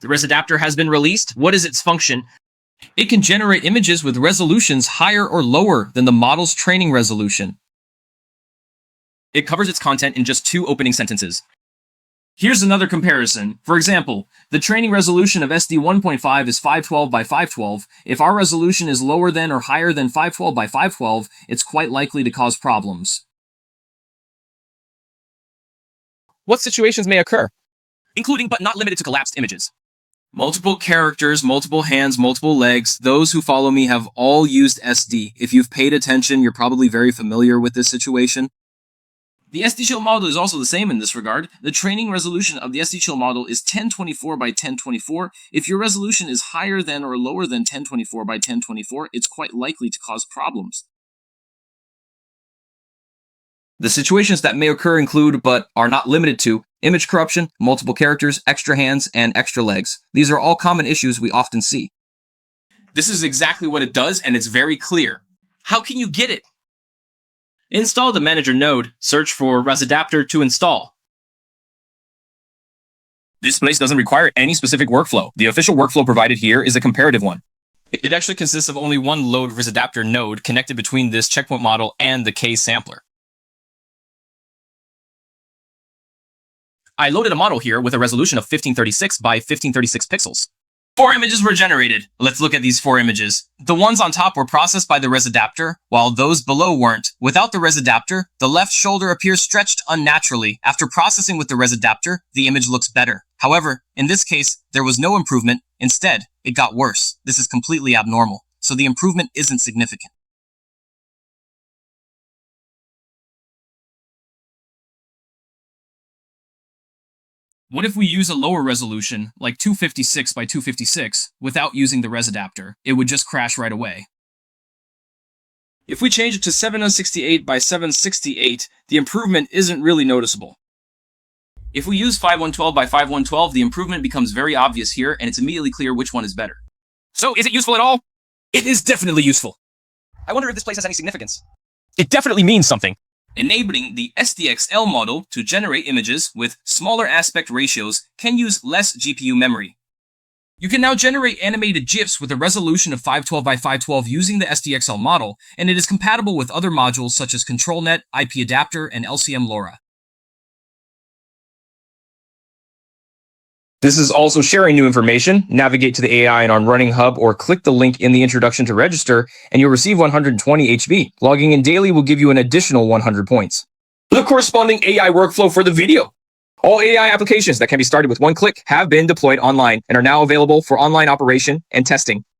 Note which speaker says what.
Speaker 1: The RESAdapter has been released. What is its function? It can generate images with resolutions higher or lower than the model's training resolution. It covers its content in just 2 opening sentences. Here's another comparison. For example, the training resolution of SD 1.5 is 512 by 512. If our resolution is lower than or higher than 512 by 512, it's quite likely to cause problems.
Speaker 2: What situations may occur?
Speaker 1: Including but not limited to collapsed images. Multiple characters, multiple hands, multiple legs. Those who follow me have all used SD. If you've paid attention, you're probably very familiar with this situation. The SDXL model is also the same in this regard. The training resolution of the SDXL model is 1024 by 1024. If your resolution is higher than or lower than 1024 by 1024, it's quite likely to cause problems. The situations that may occur include, but are not limited to, image corruption, multiple characters, extra hands, and extra legs. These are all common issues we often see. This is exactly what it does, and it's very clear. How can you get it? Install the manager node, search for RESAdapter to install. This place doesn't require any specific workflow. The official workflow provided here is a comparative one. It actually consists of only one load RESAdapter node connected between this checkpoint model and the K sampler. I loaded a model here with a resolution of 1536 by 1536 pixels. 4 images were generated. Let's look at these 4 images. The ones on top were processed by the RESAdapter, while those below weren't. Without the RESAdapter, the left shoulder appears stretched unnaturally. After processing with the RESAdapter, the image looks better. However, in this case, there was no improvement. Instead, it got worse. This is completely abnormal, so the improvement isn't significant. What if we use a lower resolution, like 256 by 256, without using the RESAdapter? It would just crash right away. If we change it to 768 by 768, the improvement isn't really noticeable. If we use 5112 by 5112, the improvement becomes very obvious here, and it's immediately clear which one is better.
Speaker 2: So, is it useful at all?
Speaker 1: It is definitely useful.
Speaker 2: I wonder if this place has any significance. It definitely means something.
Speaker 1: Enabling the SDXL model to generate images with smaller aspect ratios can use less GPU memory. You can now generate animated GIFs with a resolution of 512 by 512 using the SDXL model, and it is compatible with other modules such as ControlNet, IP adapter, and LCM LoRA.
Speaker 2: This is also sharing new information. Navigate to the AI and on RunningHub or click the link in the introduction to register and you'll receive 120 HB. Logging in daily will give you an additional 100 points. The corresponding AI workflow for the video. All AI applications that can be started with one click have been deployed online and are now available for online operation and testing.